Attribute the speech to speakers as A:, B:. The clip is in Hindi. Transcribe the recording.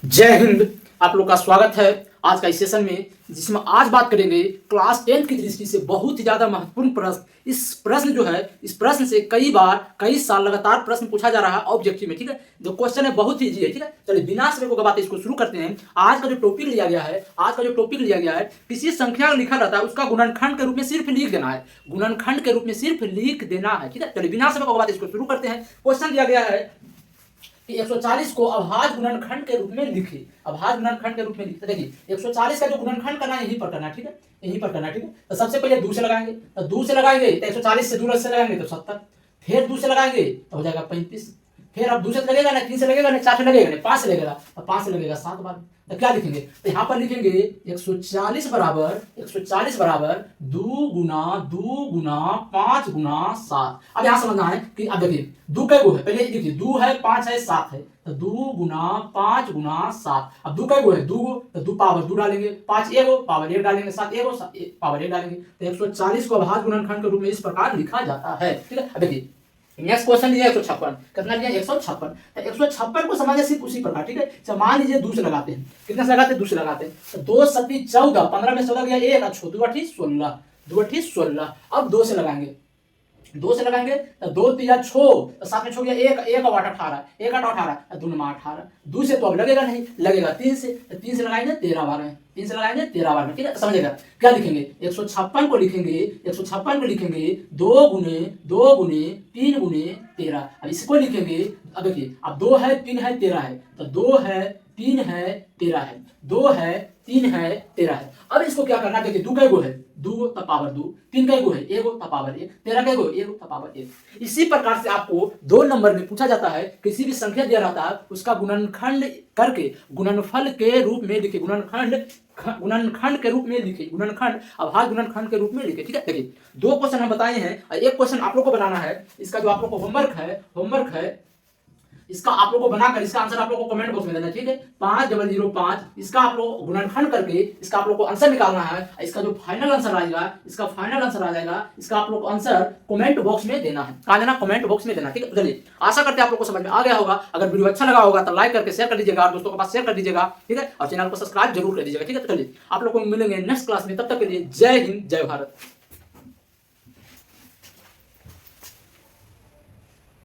A: जय हिंद। आप लोग का स्वागत है आज का इस सेशन में, जिसमें आज बात करेंगे क्लास 10 की दृष्टि से बहुत ही ज्यादा महत्वपूर्ण प्रश्न। इस प्रश्न से कई साल लगातार प्रश्न पूछा जा रहा है ऑब्जेक्टिव में। ठीक है, जो क्वेश्चन है बहुत ही इजी है। ठीक है, चलिए बिना समय को गवाते इसको शुरू करते हैं। आज का जो टॉपिक लिया गया है, किसी संख्या लिखा रहता है उसका गुणनखंड के रूप में सिर्फ लिख देना है। गुणनखंड के रूप में सिर्फ लिख देना है। ठीक है, चलिए बिना समय को गवाते इसको शुरू करते हैं। क्वेश्चन दिया गया है कि 140 को अभाज्य गुणनखंड के रूप में लिखिए। अभाज्य गुणनखंड के रूप में लिखते, देखिए 140 का जो गुणनखंड करना है यहीं पर करना है। ठीक है, यहीं पर करना है। ठीक है, तो सबसे पहले 2 से लगाएंगे, तो 2 से लगाएंगे तो 140 से 2 से लगाएंगे तो 70, फिर 2 से लगाएंगे तो हो जाएगा 35, फिर अब 2 से लगेगा ना, 3 से लगेगा ना, 4 से लगेगा ना, 5 से लगेगा, तो 5 से लगेगा 7 बार। तो क्या लिखेंगे, तो यहाँ पर लिखेंगे 140 बराबर 2 गुना 5 गुना 7। अब यहाँ समझना है कि अब देखिए 2 कै गो है, पहले देखिए 2 है, 5 है, 7 है, तो 2 गुना 5 गुना 7। अब 2 कै गो है, 2 गो, तो 2 पावर 2 डालेंगे, 5 एगो पावर 1 डालेंगे, 7 एगो पावर 1 डालेंगे। तो 140 को अभाज्य गुणनखंड के रूप में इस प्रकार लिखा जाता है। ठीक है, अब देखिए नेक्स्ट क्वेश्चन लिया 156। कितना लिया 156। तो 156 को समझे सिर्फ उसी प्रकार। ठीक है, तो मान लीजिए 2 से लगाते हैं, कितने से लगाते हैं, 2 से लगाते हैं, तो 2 सती 14, 15 में 14 गया 1, 2 अठी 16, 2 अठी 16। अब 2 से लगाएंगे, 2 से लगाएंगे तो 2 3 6, तो 7 में 6 गया 1, 1 8 18, 1 8 18, 2 9 18। 2 से तो अब लगेगा नहीं, लगेगा 3 से, तो 3 से लगाएंगे 13 बार में, 3 से लगाएंगे 13 बार में। ठीक है, समझेगा क्या लिखेंगे, 156 को लिखेंगे, 2 गुने 3 गुने 13। अब इसको लिखेंगे, अब देखिए अब 2 है 3 है 13 है, तो 2 है 3 है 13 है, 2 है 3 है 13 है। अब इसको क्या करना है, देखिए 2 कै गो है, 2 तब पावर 2, 3 कै गो है, 1 तब पावर 1, 13 कै गो 1 तब पावर 1। इसी प्रकार से आपको 2 नंबर में पूछा जाता है, किसी भी संख्या दिया रहता है उसका गुणनखंड करके गुणनफल के रूप में लिखे, गुणनखंड के रूप में लिखे, गुणनखंड अभाज्य गुणनखंड के रूप में लिखे। ठीक है, देखिए 2 क्वेश्चन हम बताए हैं और एक क्वेश्चन आप लोग को बनाना है। इसका जो आप लोग को होमवर्क है इसका आप लोग को बनाकर इसका आंसर आप लोग को कमेंट बॉक्स में देना। ठीक है, 5005 इसका आप लोग गुणनखंड करके इसका आप लोग को आंसर निकालना है। इसका जो फाइनल आंसर आएगा, इसका आप लोग को आंसर कमेंट बॉक्स में देना है। कहाँ देना, कमेंट बॉक्स में देना। ठीक है, चलिए आशा करते हैं आप लोग को समझ में आ गया होगा। अगर वीडियो अच्छा लगा होगा तो लाइक करके शेयर कर दीजिएगा, दोस्तों के पास शेयर कर दीजिएगा। ठीक है, और चैनल को सब्सक्राइब जरूर कर दीजिएगा। ठीक है, चलिए आप लोग को मिलेंगे नेक्स्ट क्लास में, तब तक के लिए जय हिंद जय भारत।